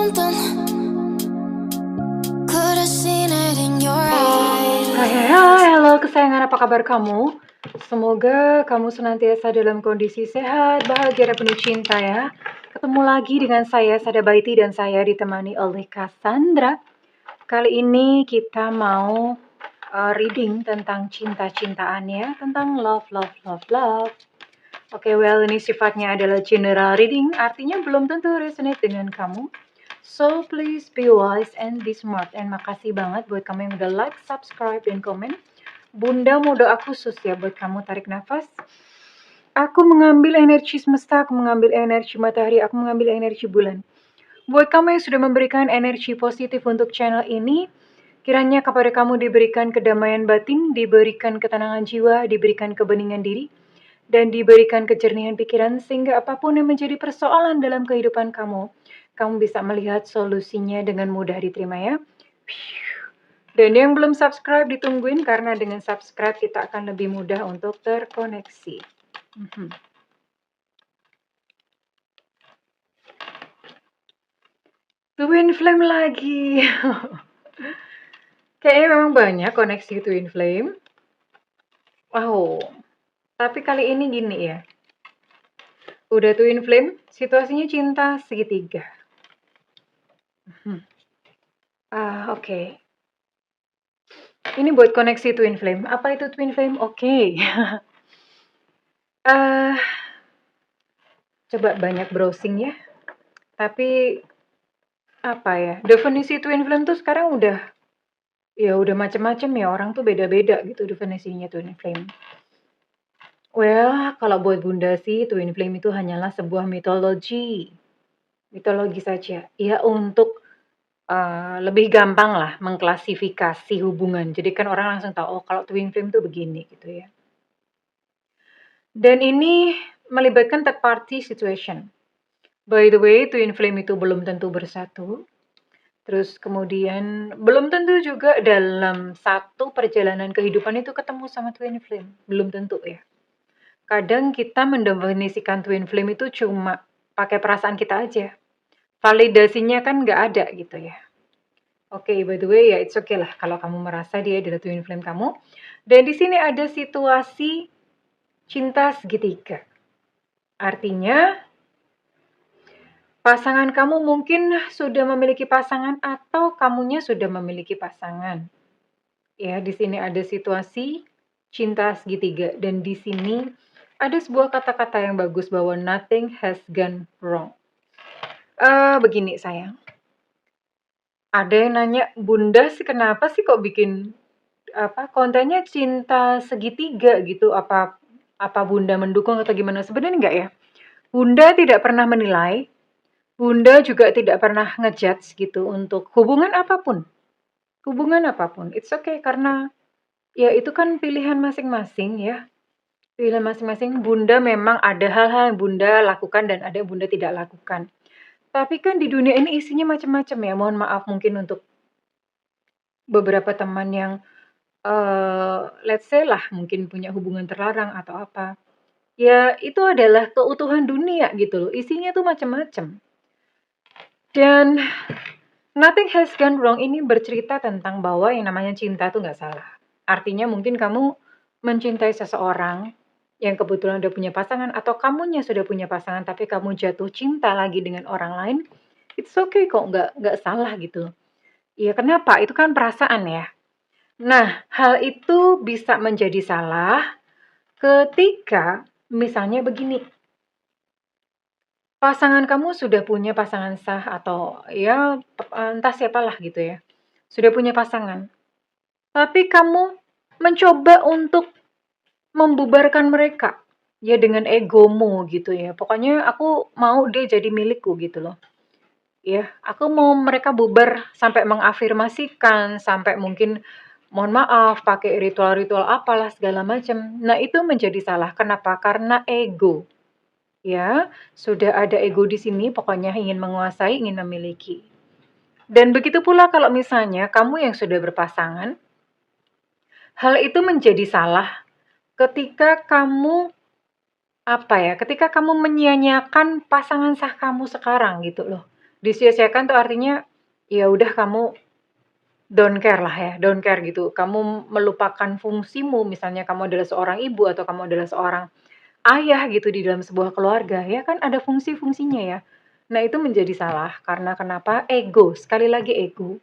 something. Could have seen it in your eyes. Hai, halo kesayangan, apa kabar kamu? Semoga kamu senantiasa dalam kondisi sehat, bahagia, dan penuh cinta ya. Ketemu lagi dengan saya, Sada Baiti, dan saya ditemani oleh Cassandra. Kali ini kita mau reading tentang cinta-cintaan ya, tentang love. Oke, well, ini sifatnya adalah general reading, artinya belum tentu resonate dengan kamu. So, please be wise and be smart. And makasih banget buat kamu yang udah like, subscribe, dan komen. Bunda mau doa khusus ya buat kamu, tarik nafas. Aku mengambil energi semesta, aku mengambil energi matahari, aku mengambil energi bulan. Buat kamu yang sudah memberikan energi positif untuk channel ini, kiranya kepada kamu diberikan kedamaian batin, diberikan ketenangan jiwa, diberikan kebeningan diri, dan diberikan kejernihan pikiran sehingga apapun yang menjadi persoalan dalam kehidupan kamu, kamu bisa melihat solusinya dengan mudah diterima ya. Dan yang belum subscribe ditungguin karena dengan subscribe kita akan lebih mudah untuk terkoneksi. Twin Flame lagi. Kayaknya memang banyak koneksi Twin Flame. Wow. Tapi kali ini gini ya. Udah Twin Flame, situasinya cinta segitiga. Oke. Ini buat koneksi Twin Flame. Apa itu Twin Flame? Oke. Coba banyak browsing ya. Tapi apa ya? Definisi Twin Flame tuh sekarang udah macam-macam ya. Orang tuh beda-beda gitu definisinya Twin Flame. Well, kalau buat Bunda sih Twin Flame itu hanyalah sebuah mitologi. Mitologi saja. Ya untuk lebih gampang lah mengklasifikasi hubungan. Jadi kan orang langsung tahu, oh kalau Twin Flame tuh begini gitu ya. Dan ini melibatkan third party situation. By the way, Twin Flame itu belum tentu bersatu. Terus kemudian belum tentu juga dalam satu perjalanan kehidupan itu ketemu sama Twin Flame. Belum tentu ya. Kadang kita mendefinisikan Twin Flame itu cuma pakai perasaan kita aja. Validasinya kan nggak ada gitu ya. Oke, by the way ya it's okay lah kalau kamu merasa dia adalah Twin Flame kamu. Dan di sini ada situasi cinta segitiga. Artinya pasangan kamu mungkin sudah memiliki pasangan atau kamunya sudah memiliki pasangan. Ya, di sini ada situasi cinta segitiga dan di sini ada sebuah kata-kata yang bagus bahwa nothing has gone wrong. Begini sayang. Ada yang nanya, Bunda sih kenapa sih kok bikin kontennya cinta segitiga gitu? Apa Bunda mendukung atau gimana? Sebenarnya enggak ya. Bunda tidak pernah menilai. Bunda juga tidak pernah ngejudge gitu untuk hubungan apapun. Hubungan apapun. It's okay karena ya itu kan pilihan masing-masing ya. Pilihan masing-masing. Bunda memang ada hal-hal yang Bunda lakukan dan ada yang Bunda tidak lakukan. Tapi kan di dunia ini isinya macam-macam ya. Mohon maaf mungkin untuk beberapa teman yang let's say lah mungkin punya hubungan terlarang atau apa. Ya itu adalah keutuhan dunia gitu loh. Isinya tuh macam-macam. Dan nothing has gone wrong ini bercerita tentang bahwa yang namanya cinta tuh nggak salah. Artinya mungkin kamu mencintai seseorang yang kebetulan udah punya pasangan atau kamunya sudah punya pasangan tapi kamu jatuh cinta lagi dengan orang lain, it's okay kok, nggak salah gitu. Ya kenapa? Itu kan perasaan ya. Nah, hal itu bisa menjadi salah ketika misalnya begini. Pasangan kamu sudah punya pasangan sah atau ya entah siapalah gitu ya. Sudah punya pasangan. Tapi kamu mencoba untuk membubarkan mereka. Ya dengan egomu gitu ya. Pokoknya aku mau dia jadi milikku gitu loh. Ya, aku mau mereka bubar sampai mengafirmasikan, sampai mungkin mohon maaf pakai ritual-ritual apalah segala macam. Nah, itu menjadi salah. Kenapa? Karena ego. Ya, sudah ada ego di sini, pokoknya ingin menguasai, ingin memiliki. Dan begitu pula kalau misalnya kamu yang sudah berpasangan, hal itu menjadi salah ketika kamu ketika kamu menyia-nyiakan pasangan sah kamu sekarang gitu loh. Disia-siakan tuh artinya, ya udah kamu don't care lah ya, don't care gitu. Kamu melupakan fungsimu, misalnya kamu adalah seorang ibu atau kamu adalah seorang ayah gitu di dalam sebuah keluarga, ya kan ada fungsi-fungsinya ya. Nah itu menjadi salah, karena kenapa? Ego, sekali lagi ego.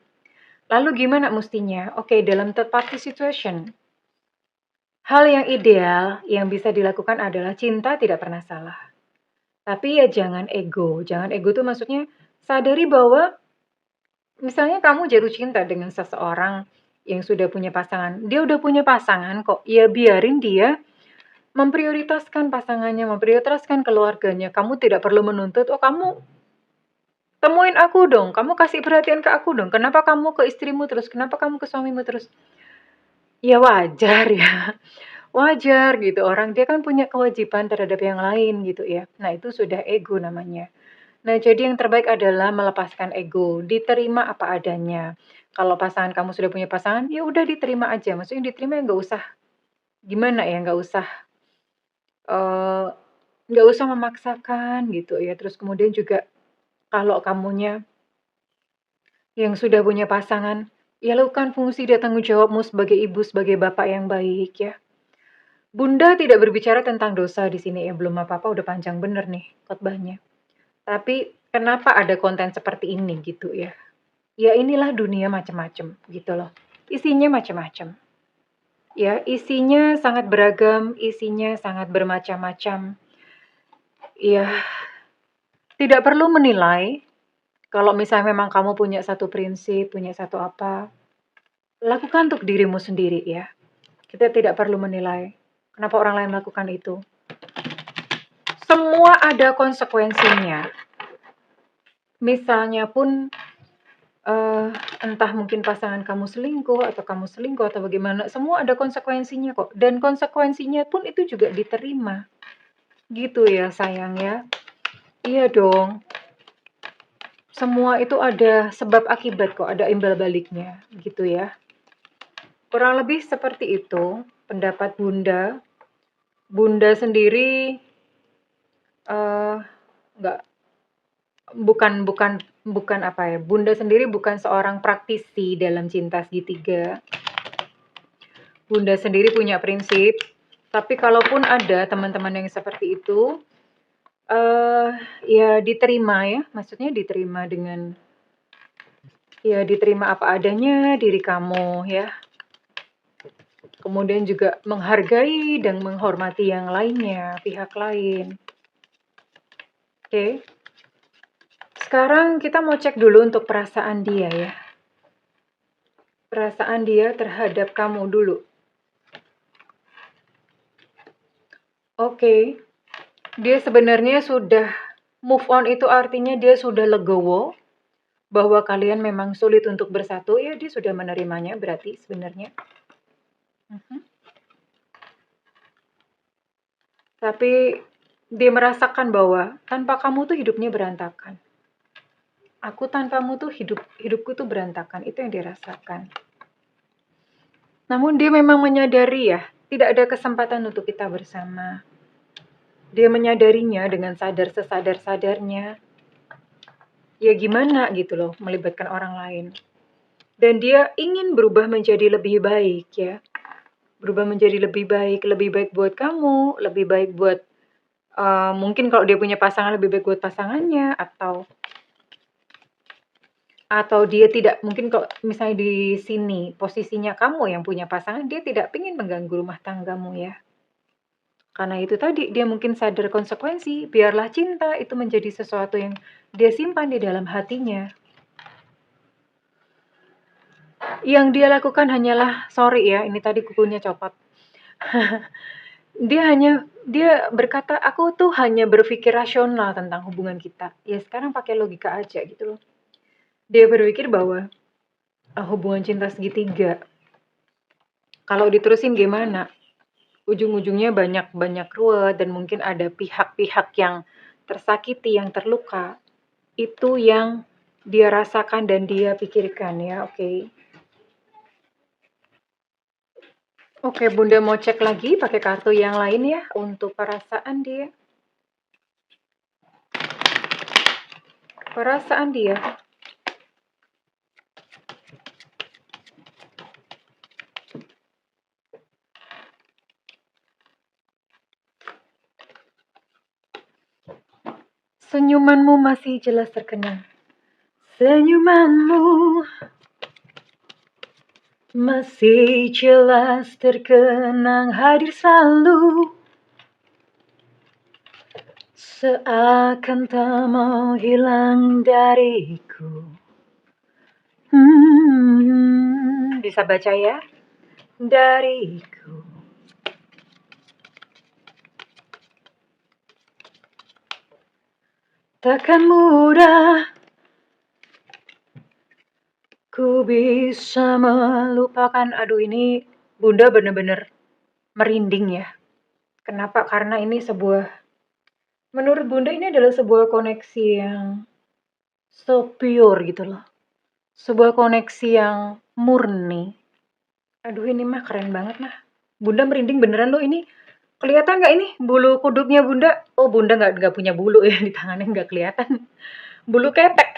Lalu gimana mustinya? Oke, dalam third party situation, hal yang ideal yang bisa dilakukan adalah cinta tidak pernah salah. Tapi ya jangan ego. Jangan ego tuh maksudnya sadari bahwa misalnya kamu jatuh cinta dengan seseorang yang sudah punya pasangan. Dia udah punya pasangan kok. Ya biarin dia memprioritaskan pasangannya, memprioritaskan keluarganya. Kamu tidak perlu menuntut, oh kamu temuin aku dong, kamu kasih perhatian ke aku dong. Kenapa kamu ke istrimu terus? Kenapa kamu ke suamimu terus? Ya wajar ya. Wajar gitu, orang dia kan punya kewajiban terhadap yang lain gitu ya. Nah, itu sudah ego namanya. Nah, jadi yang terbaik adalah melepaskan ego, diterima apa adanya. Kalau pasangan kamu sudah punya pasangan, ya udah diterima aja. Maksudnya diterima ya nggak usah gimana ya, eee, nggak usah memaksakan gitu ya. Terus kemudian juga kalau kamunya yang sudah punya pasangan, ya lakukan fungsi dan tanggung jawabmu sebagai ibu, sebagai bapak yang baik ya. Bunda tidak berbicara tentang dosa di sini ya, belum apa-apa udah panjang bener nih khotbahnya. Tapi kenapa ada konten seperti ini gitu ya? Ya inilah dunia macam-macam gitu loh. Isinya macam-macam. Ya, isinya sangat beragam, isinya sangat bermacam-macam. Ya, tidak perlu menilai kalau misalnya memang kamu punya satu prinsip, punya satu apa, lakukan untuk dirimu sendiri ya. Kita tidak perlu menilai kenapa orang lain melakukan itu. Semua ada konsekuensinya. Misalnya pun eh, entah mungkin pasangan kamu selingkuh atau bagaimana, semua ada konsekuensinya kok. Dan konsekuensinya pun itu juga diterima. Gitu ya sayang ya. Iya dong. Semua itu ada sebab akibat kok, ada imbal baliknya gitu ya. Kurang lebih seperti itu pendapat Bunda. Bunda sendiri eh nggak bukan bukan bukan apa ya, Bunda sendiri bukan seorang praktisi dalam cinta segitiga. Bunda sendiri punya prinsip, tapi kalaupun ada teman-teman yang seperti itu, eh ya diterima ya, maksudnya diterima dengan ya diterima apa adanya diri kamu ya. Kemudian juga menghargai dan menghormati yang lainnya, pihak lain. Oke. Sekarang kita mau cek dulu untuk perasaan dia ya. Perasaan dia terhadap kamu dulu. Oke. Dia sebenarnya sudah move on, itu artinya dia sudah legowo bahwa kalian memang sulit untuk bersatu. Ya, dia sudah menerimanya berarti sebenarnya. Tapi dia merasakan bahwa tanpa kamu tuh hidupnya berantakan. Aku tanpamu tuh hidupku tuh berantakan. Itu yang dirasakan. Namun dia memang menyadari ya, tidak ada kesempatan untuk kita bersama. Dia menyadarinya dengan sadar sesadar-sadarnya. Ya gimana gitu loh, melibatkan orang lain. Dan dia ingin berubah menjadi lebih baik ya. Berubah menjadi lebih baik buat kamu, lebih baik buat mungkin kalau dia punya pasangan lebih baik buat pasangannya, atau dia tidak, mungkin kalau misalnya di sini posisinya kamu yang punya pasangan, dia tidak ingin mengganggu rumah tanggamu ya. Karena itu tadi, dia mungkin sadar konsekuensi, biarlah cinta itu menjadi sesuatu yang dia simpan di dalam hatinya. Yang dia lakukan hanyalah, sorry ya, ini tadi kukunya copot. Dia berkata, aku tuh hanya berpikir rasional tentang hubungan kita. Ya sekarang pakai logika aja gitu loh. Dia berpikir bahwa hubungan cinta segitiga, kalau diterusin gimana? Ujung-ujungnya banyak ruwet dan mungkin ada pihak-pihak yang tersakiti, yang terluka. Itu yang dia rasakan dan dia pikirkan ya, oke. Oke, Bunda mau cek lagi pakai kartu yang lain ya untuk perasaan dia. perasaan dia. Senyumanmu masih jelas terkenang. Senyumanmu masih jelas terkenang, hadir selalu, seakan tak mau hilang dariku. Bisa baca ya? Dariku. Takkan mudah ku bisa melupakan. Aduh, ini Bunda bener-bener merinding ya. Kenapa? Karena ini menurut Bunda ini adalah sebuah koneksi yang so pure gitu loh. Sebuah koneksi yang murni. Aduh, ini mah keren banget mah. Bunda merinding beneran loh ini. Kelihatan nggak ini bulu kuduknya Bunda? Oh, Bunda nggak punya bulu ya di tangannya, nggak kelihatan. Bulu ketek.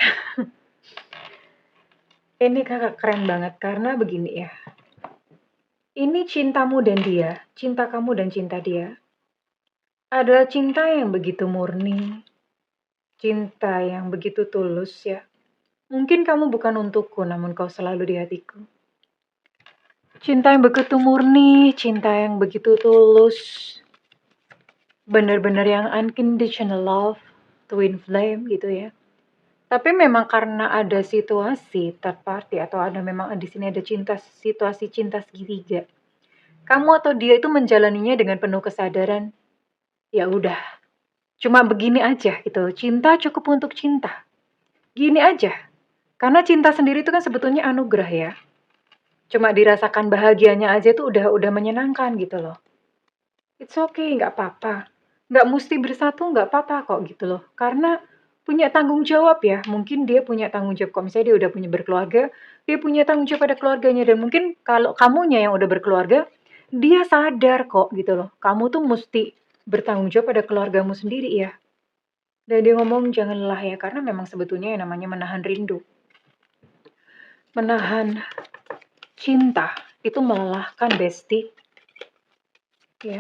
Ini kakak keren banget karena begini ya. Ini cintamu dan dia, cinta kamu dan cinta dia, adalah cinta yang begitu murni, cinta yang begitu tulus ya. Mungkin kamu bukan untukku, namun kau selalu di hatiku. Cinta yang begitu murni, cinta yang begitu tulus, benar-benar yang unconditional love, twin flame gitu ya. Tapi memang karena ada situasi third party atau memang di sini ada situasi cinta segitiga. Kamu atau dia itu menjalaninya dengan penuh kesadaran. Ya udah, cuma begini aja gitu. Cinta cukup untuk cinta. Gini aja. Karena cinta sendiri itu kan sebetulnya anugerah ya. Cuma dirasakan bahagianya aja tuh udah menyenangkan gitu loh. It's okay, nggak apa-apa. Nggak mesti bersatu, nggak apa-apa kok gitu loh. Karena punya tanggung jawab ya. Mungkin dia punya tanggung jawab. Kalau misalnya dia udah punya berkeluarga, dia punya tanggung jawab pada keluarganya. Dan mungkin kalau kamunya yang udah berkeluarga, dia sadar kok gitu loh. Kamu tuh mesti bertanggung jawab pada keluargamu sendiri ya. Dan dia ngomong jangan lelah ya. Karena memang sebetulnya yang namanya menahan rindu. Menahan cinta itu melelahkan bestie. Ya.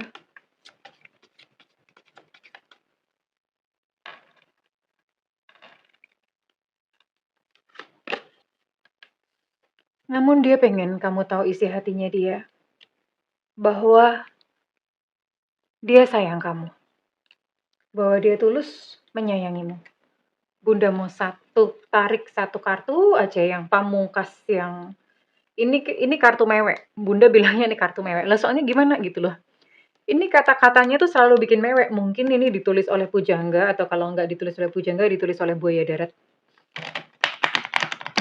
Namun dia pengen kamu tahu isi hatinya dia. Bahwa dia sayang kamu. Bahwa dia tulus menyayangimu. Bunda mau tarik satu kartu aja yang pamungkas yang ini kartu mewek. Bunda bilangnya ini kartu mewek. Lah soalnya gimana gitu loh. Ini kata-katanya tuh selalu bikin mewek. Mungkin ini ditulis oleh pujangga atau kalau nggak ditulis oleh pujangga ditulis oleh buaya darat.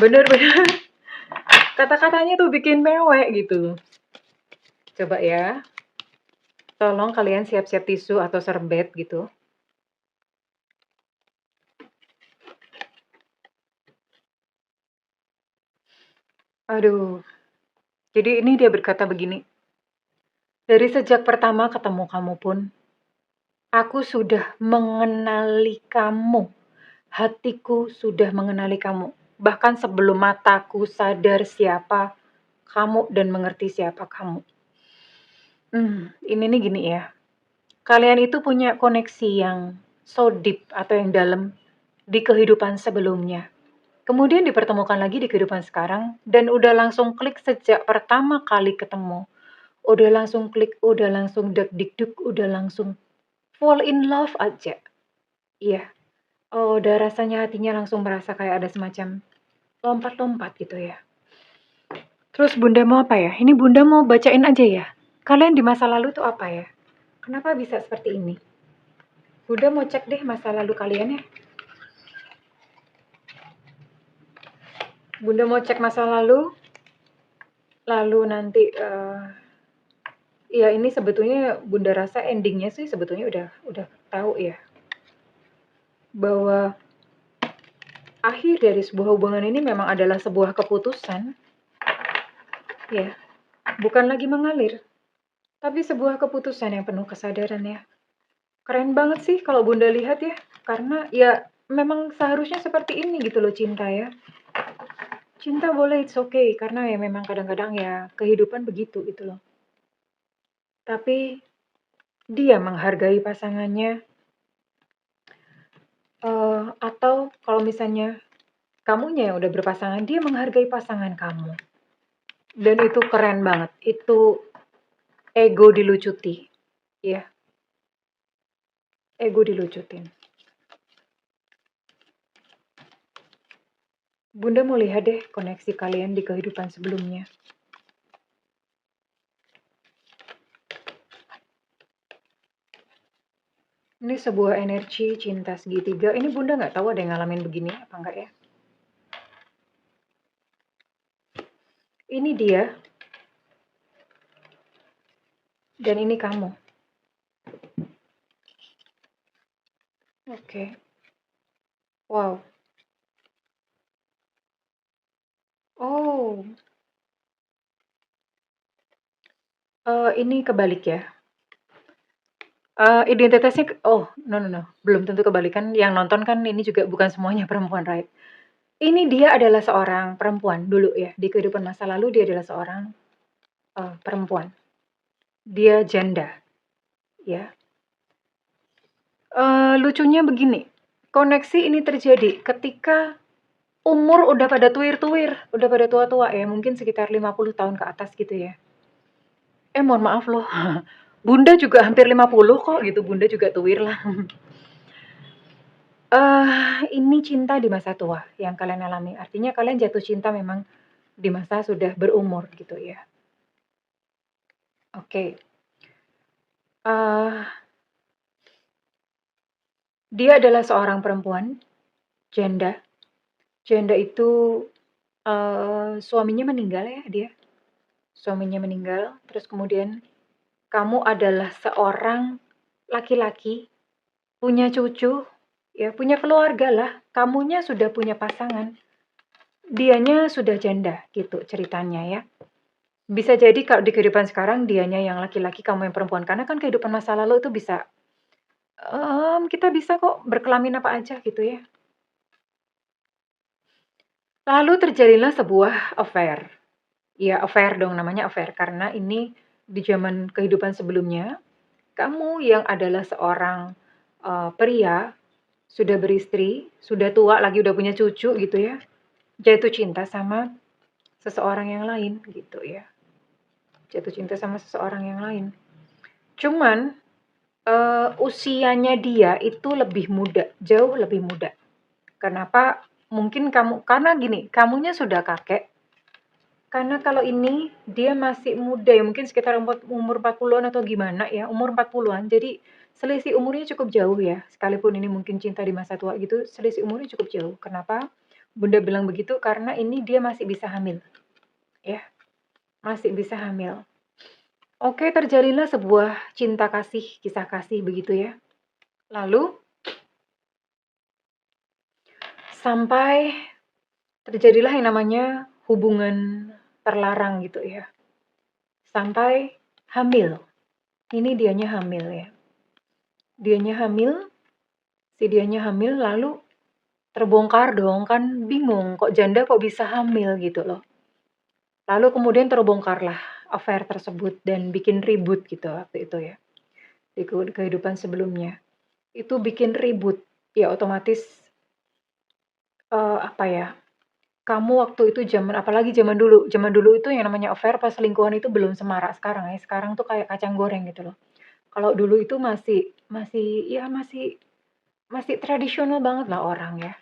Bener-bener. Kata-katanya tuh bikin mewek gitu loh. Coba ya. Tolong kalian siap-siap tisu atau serbet gitu. Aduh. Jadi ini dia berkata begini. Dari sejak pertama ketemu kamu pun, aku sudah mengenali kamu. Hatiku sudah mengenali kamu. Bahkan sebelum mataku sadar siapa kamu dan mengerti siapa kamu. Ini nih gini ya. Kalian itu punya koneksi yang so deep atau yang dalam di kehidupan sebelumnya. Kemudian dipertemukan lagi di kehidupan sekarang dan udah langsung klik sejak pertama kali ketemu. Udah langsung klik, udah langsung deg-deg, udah langsung fall in love aja. Iya. Oh, udah rasanya hatinya langsung merasa kayak ada semacam lompat-lompat gitu ya. Terus Bunda mau apa ya? Ini Bunda mau bacain aja ya. Kalian di masa lalu tuh apa ya? Kenapa bisa seperti ini? Bunda mau cek deh masa lalu kalian ya. Bunda mau cek masa lalu. Lalu nanti ya ini sebetulnya Bunda rasa endingnya sih sebetulnya udah tahu ya. Bahwa akhir dari sebuah hubungan ini memang adalah sebuah keputusan. Ya, bukan lagi mengalir. Tapi sebuah keputusan yang penuh kesadaran ya. Keren banget sih kalau Bunda lihat ya. Karena ya memang seharusnya seperti ini gitu loh cinta ya. Cinta boleh, it's okay, karena ya memang kadang-kadang ya kehidupan begitu gitu loh. Tapi dia menghargai pasangannya, atau kalau misalnya kamunya yang udah berpasangan, dia menghargai pasangan kamu. Dan itu keren banget, itu ego dilucuti, ya, ego dilucutin. Bunda mau lihat deh koneksi kalian di kehidupan sebelumnya. Ini sebuah energi cinta segitiga. Ini Bunda nggak tahu ada yang ngalamin begini apa enggak ya. Ini dia, dan ini kamu. Oke. Wow. Oh, ini kebalik ya. Identitasnya oh, no no no, belum tentu kebalikan. Yang nonton kan ini juga bukan semuanya perempuan, right? Ini dia adalah seorang perempuan dulu ya. Di kehidupan masa lalu dia adalah seorang perempuan. Dia janda, ya. Lucunya begini, koneksi ini terjadi ketika umur udah pada tuir-tuir, udah pada tua-tua ya, mungkin sekitar 50 tahun ke atas gitu ya. Mohon maaf loh, Bunda juga hampir 50 kok gitu, Bunda juga tuir lah. Ini cinta di masa tua yang kalian alami, artinya kalian jatuh cinta memang di masa sudah berumur gitu ya. Oke. Dia adalah seorang perempuan, janda. Janda itu, suaminya meninggal ya dia, suaminya meninggal, terus kemudian kamu adalah seorang laki-laki, punya cucu, ya punya keluarga lah, kamunya sudah punya pasangan, dianya sudah janda gitu ceritanya ya. Bisa jadi kalau di kehidupan sekarang dianya yang laki-laki, kamu yang perempuan, karena kan kehidupan masa lalu itu bisa, kita bisa kok berkelamin apa aja gitu ya. Lalu terjadilah sebuah affair. Ya affair dong, namanya affair, karena ini di zaman kehidupan sebelumnya, kamu yang adalah seorang, pria, sudah beristri, sudah tua lagi, udah punya cucu gitu ya, jatuh cinta sama seseorang yang lain gitu ya, jatuh cinta sama seseorang yang lain. Cuman, usianya dia itu lebih muda, jauh lebih muda. Kenapa? Mungkin karena gini, kamunya sudah kakek, karena kalau ini dia masih muda ya, mungkin sekitar umur 40-an atau gimana ya, umur 40-an. Jadi selisih umurnya cukup jauh ya. Sekalipun ini mungkin cinta di masa tua gitu, selisih umurnya cukup jauh. Kenapa Bunda bilang begitu? Karena ini dia masih bisa hamil. Ya, masih bisa hamil. Oke, terjadilah sebuah cinta kasih, kisah kasih begitu ya. Lalu sampai terjadilah yang namanya hubungan terlarang gitu ya. Sampai hamil. Ini dianya hamil ya. Dianya hamil lalu terbongkar dong, kan bingung kok janda kok bisa hamil gitu loh. Lalu kemudian terbongkarlah affair tersebut dan bikin ribut gitu waktu itu ya. Di kehidupan sebelumnya. Itu bikin ribut. Ya otomatis apa ya? Kamu waktu itu apalagi zaman dulu itu yang namanya affair pas selingkuhan itu belum semarak sekarang ya. Sekarang tuh kayak kacang goreng gitu loh. Kalau dulu itu masih masih ya masih tradisional banget lah orang ya.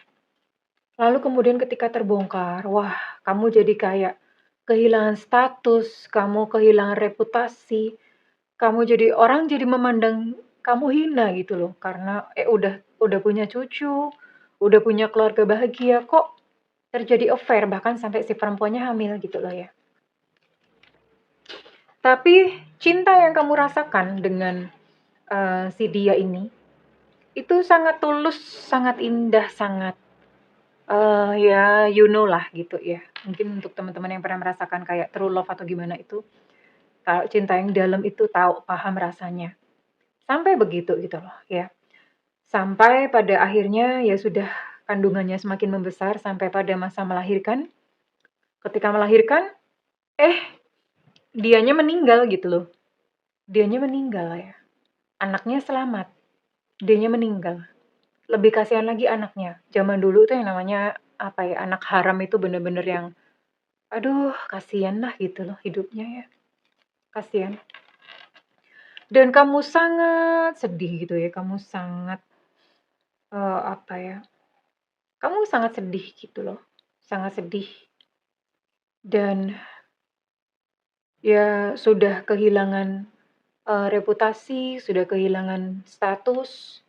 Lalu kemudian ketika terbongkar, wah kamu jadi kayak kehilangan status, kamu kehilangan reputasi, kamu jadi orang jadi memandang kamu hina gitu loh. Karena udah punya cucu, udah punya keluarga bahagia, kok terjadi affair bahkan sampai si perempuannya hamil gitu loh ya. Tapi cinta yang kamu rasakan dengan si dia ini itu sangat tulus, sangat indah, sangat ya you know lah gitu ya. Mungkin untuk teman-teman yang pernah merasakan kayak true love atau gimana itu, kalau cinta yang dalam itu tahu, paham rasanya. Sampai begitu gitu loh ya. Sampai pada akhirnya ya sudah kandungannya semakin membesar sampai pada masa melahirkan. Ketika melahirkan, eh dianya meninggal gitu loh. Dianya meninggal ya. Anaknya selamat, dianya meninggal. Lebih kasihan lagi anaknya. Zaman dulu tuh yang namanya apa ya, anak haram itu bener-bener yang aduh kasihan lah gitu loh hidupnya ya. Kasihan. Dan kamu sangat sedih gitu ya, kamu sangat apa ya? Kamu sangat sedih gitu loh. Sangat sedih dan ya sudah kehilangan reputasi, sudah kehilangan status,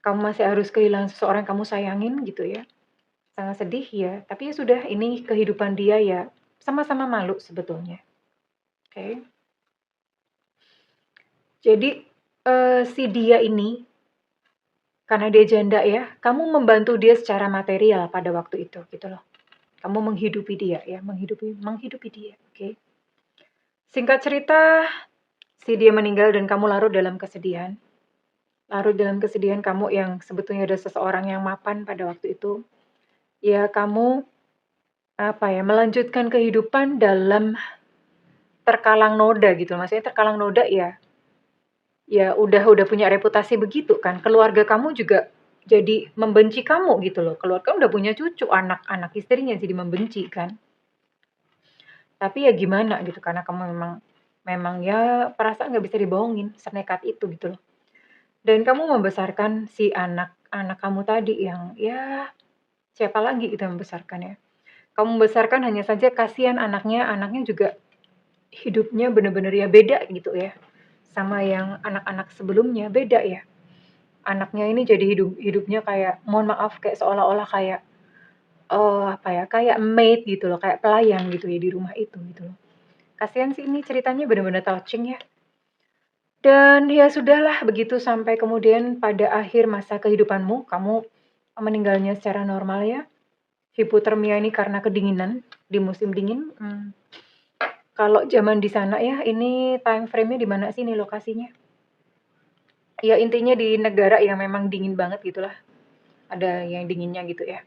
kamu masih harus kehilangan seseorang yang kamu sayangin gitu ya. Sangat sedih ya, tapi ya sudah ini kehidupan dia ya, sama-sama malu sebetulnya. Oke. Jadi si dia ini karena dia janda ya, kamu membantu dia secara material pada waktu itu gitu loh. Kamu menghidupi dia ya, menghidupi dia, oke. Singkat cerita, si dia meninggal dan kamu larut dalam kesedihan. Larut dalam kesedihan kamu yang sebetulnya ada seseorang yang mapan pada waktu itu. Ya kamu apa ya, melanjutkan kehidupan dalam terkalang noda gitu. Maksudnya terkalang noda ya, ya udah punya reputasi begitu kan. Keluarga kamu juga jadi membenci kamu gitu loh. Keluarga kamu udah punya cucu, anak-anak istrinya jadi membenci kan. Tapi ya gimana gitu karena kamu memang memang ya perasaan nggak bisa dibohongin, senekat itu gitu loh. Dan kamu membesarkan si anak-anak kamu tadi yang ya siapa lagi gitu yang membesarkan ya. Kamu membesarkan hanya saja kasihan anaknya, anaknya juga hidupnya bener-bener ya beda gitu ya. Sama yang anak-anak sebelumnya beda ya. Anaknya ini jadi hidupnya kayak mohon maaf kayak seolah-olah kayak apa ya, kayak maid gitu loh, kayak pelayan gitu ya di rumah itu gitu loh. Kasihan sih ini ceritanya bener-bener touching ya. Dan ya sudahlah begitu sampai kemudian pada akhir masa kehidupanmu, kamu meninggalnya secara normal ya. Hipotermia ini karena kedinginan di musim dingin. Kalau zaman di sana ya, ini time frame-nya di mana sih ini lokasinya? Ya intinya di negara yang memang dingin banget gitulah. Ada yang dinginnya gitu ya.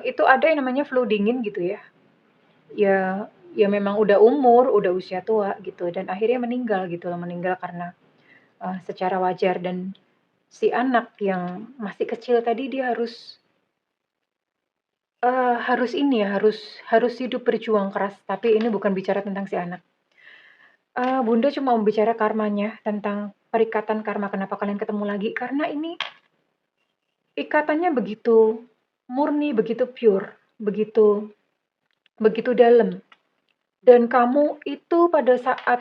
Itu ada yang namanya flu dingin gitu ya. Ya memang udah umur, udah usia tua gitu dan akhirnya meninggal gitu loh, meninggal karena secara wajar dan si anak yang masih kecil tadi dia harus ini ya, harus hidup berjuang keras, tapi ini bukan bicara tentang si anak. Bunda cuma mau bicara karmanya, tentang perikatan karma kenapa kalian ketemu lagi, karena ini ikatannya begitu murni, begitu pure, begitu begitu dalam. Dan kamu itu pada saat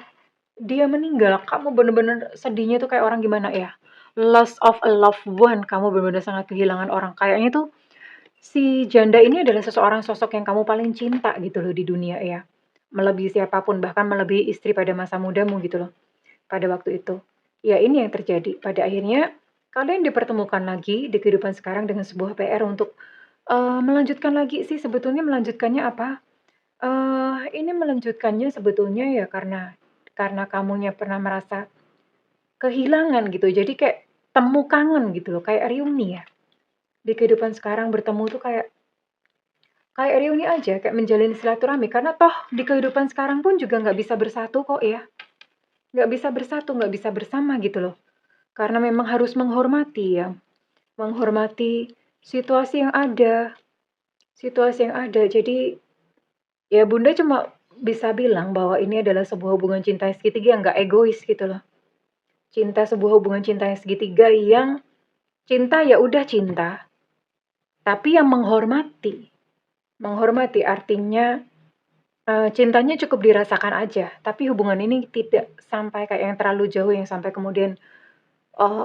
dia meninggal, kamu bener-bener sedihnya tuh kayak orang gimana ya, loss of a loved one, kamu bener-bener sangat kehilangan orang. Kayaknya tuh si janda ini adalah seseorang sosok yang kamu paling cinta gitu loh di dunia ya. Melebihi siapapun, bahkan melebihi istri pada masa mudamu gitu loh, pada waktu itu. Ya ini yang terjadi. Pada akhirnya kalian dipertemukan lagi di kehidupan sekarang dengan sebuah PR untuk melanjutkan lagi sih sebetulnya melanjutkannya apa? Ini melanjutkannya sebetulnya ya karena kamunya pernah merasa kehilangan gitu. Jadi kayak temu kangen gitu loh, kayak reuni ya. Di kehidupan sekarang bertemu tuh kayak reuni aja, kayak menjalin silaturahmi. Karena toh di kehidupan sekarang pun juga nggak bisa bersatu kok ya. Nggak bisa bersatu, nggak bisa bersama gitu loh. Karena memang harus menghormati ya. Menghormati situasi yang ada. Situasi yang ada. Jadi ya Bunda cuma bisa bilang bahwa ini adalah sebuah hubungan cinta yang segitiga yang nggak egois gitu loh. Sebuah hubungan cinta yang segitiga yang cinta ya udah cinta. Tapi yang menghormati. Menghormati artinya cintanya cukup dirasakan aja, tapi hubungan ini tidak sampai kayak yang terlalu jauh yang sampai kemudian,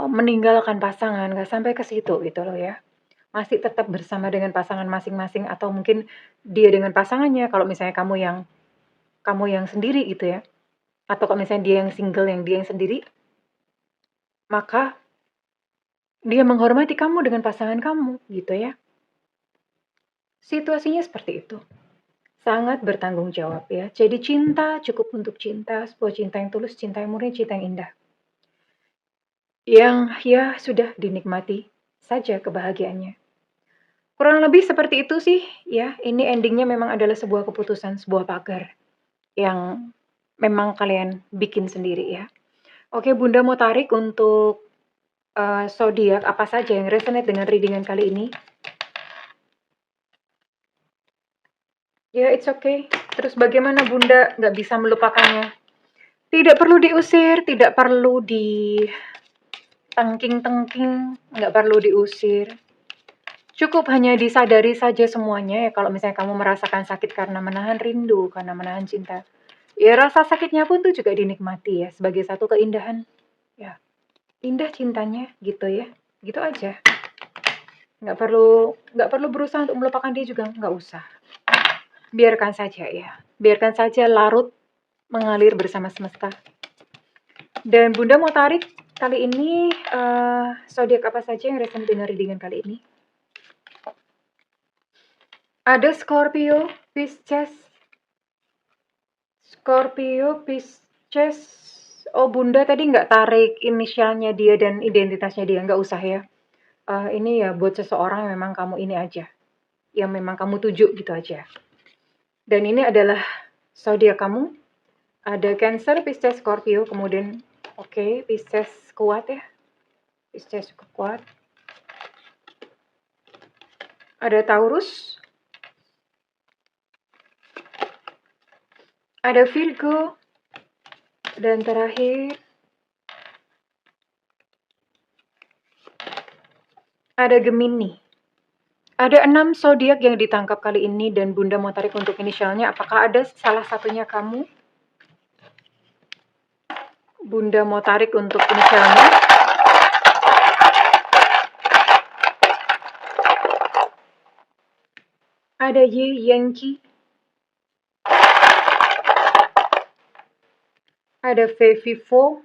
meninggalkan pasangan, nggak sampai ke situ gitu loh ya. Masih tetap bersama dengan pasangan masing-masing atau mungkin dia dengan pasangannya kalau misalnya kamu yang sendiri gitu ya, atau kalau misalnya dia yang single, yang dia yang sendiri, maka dia menghormati kamu dengan pasangan kamu gitu ya. Situasinya seperti itu. Sangat bertanggung jawab ya. Jadi cinta cukup untuk cinta, sebuah cinta yang tulus, cinta yang murni, cinta yang indah. yang ya sudah dinikmati saja kebahagiaannya. Kurang lebih seperti itu sih ya, ini endingnya memang adalah sebuah keputusan, sebuah pagar yang memang kalian bikin sendiri ya. Oke, Bunda mau tarik untuk zodiak apa saja yang resonate dengan readingan kali ini. Ya, it's okay. Terus bagaimana Bunda nggak bisa melupakannya? Tidak perlu diusir, tidak perlu ditengking-tengking, nggak perlu diusir. Cukup hanya disadari saja semuanya ya, kalau misalnya kamu merasakan sakit karena menahan rindu, karena menahan cinta. Ya rasa sakitnya pun tuh juga dinikmati ya, sebagai satu keindahan. Ya, indah cintanya gitu ya. Gitu aja. Nggak perlu berusaha untuk melupakan dia juga, nggak usah. Biarkan saja ya. Biarkan saja larut mengalir bersama semesta. Dan Bunda mau tarik kali ini zodiak apa saja yang resonate dengan readingan kali ini? Ada Scorpio, Pisces. Scorpio, Pisces. Oh, Bunda tadi nggak tarik inisialnya dia dan identitasnya dia, nggak usah ya. Ini ya buat seseorang yang memang kamu ini aja, yang memang kamu tuju gitu aja. Dan ini adalah zodiak kamu. Ada Cancer, Pisces, Scorpio, kemudian oke, Pisces kuat ya. Pisces cukup kuat. Ada Taurus. Ada Virgo. Dan terakhir ada Gemini. Ada 6 zodiak yang ditangkap kali ini dan Bunda mau tarik untuk inisialnya. Apakah ada salah satunya kamu? Bunda mau tarik untuk inisialnya. Ada Yankee. Ada Vivo.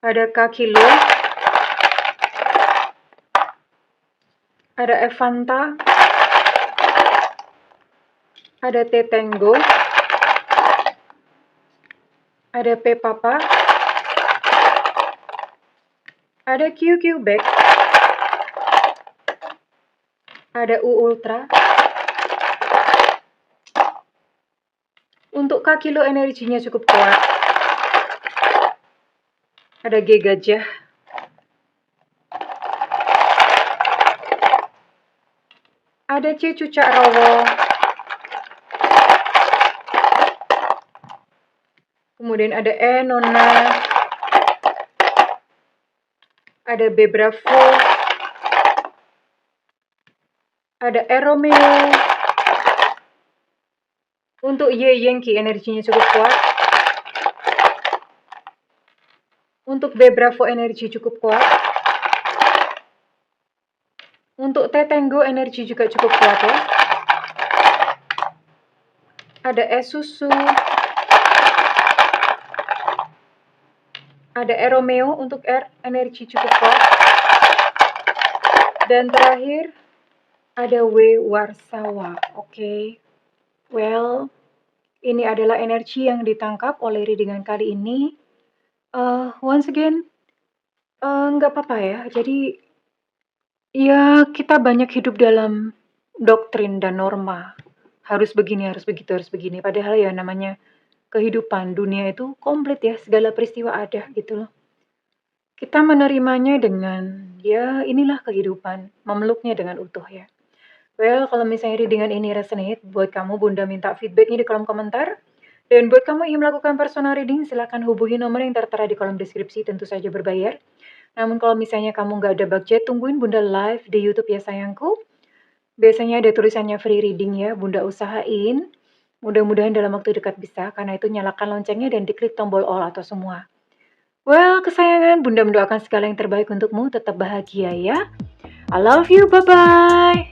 Ada Kakilo. Ada Evanta. Ada Tetengo. Ada Papa. Ada QQ Back. Ada U Ultra. Untuk Kakilo energinya cukup kuat. Ada G Gajah. Ada C Cucak Rowo. Kemudian ada E Nona. Ada B Bravo. Ada E Romeo. Untuk Y Yankee energinya cukup kuat. Untuk B Bravo energi cukup kuat. Untuk T Tango energi juga cukup kuat ya. Ada E Susu. Ada E Romeo untuk R energi cukup kuat. Dan terakhir ada W Warsawa. Oke. Well, ini adalah energi yang ditangkap oleh readingan kali ini. Once again, nggak apa-apa ya. Jadi, ya kita banyak hidup dalam doktrin dan norma. Harus begini, harus begitu, harus begini. Padahal ya namanya kehidupan dunia itu komplit ya, segala peristiwa ada gitu loh. Kita menerimanya dengan, ya inilah kehidupan, memeluknya dengan utuh ya. Well, kalau misalnya readingan ini resonate, buat kamu Bunda minta feedbacknya di kolom komentar. Dan buat kamu yang melakukan personal reading, silakan hubungi nomor yang tertera di kolom deskripsi, tentu saja berbayar. Namun kalau misalnya kamu nggak ada budget, tungguin Bunda live di YouTube ya sayangku. Biasanya ada tulisannya free reading ya, Bunda usahain. Mudah-mudahan dalam waktu dekat bisa, karena itu nyalakan loncengnya dan diklik tombol all atau semua. Well, kesayangan, Bunda mendoakan segala yang terbaik untukmu, tetap bahagia ya. I love you, bye-bye.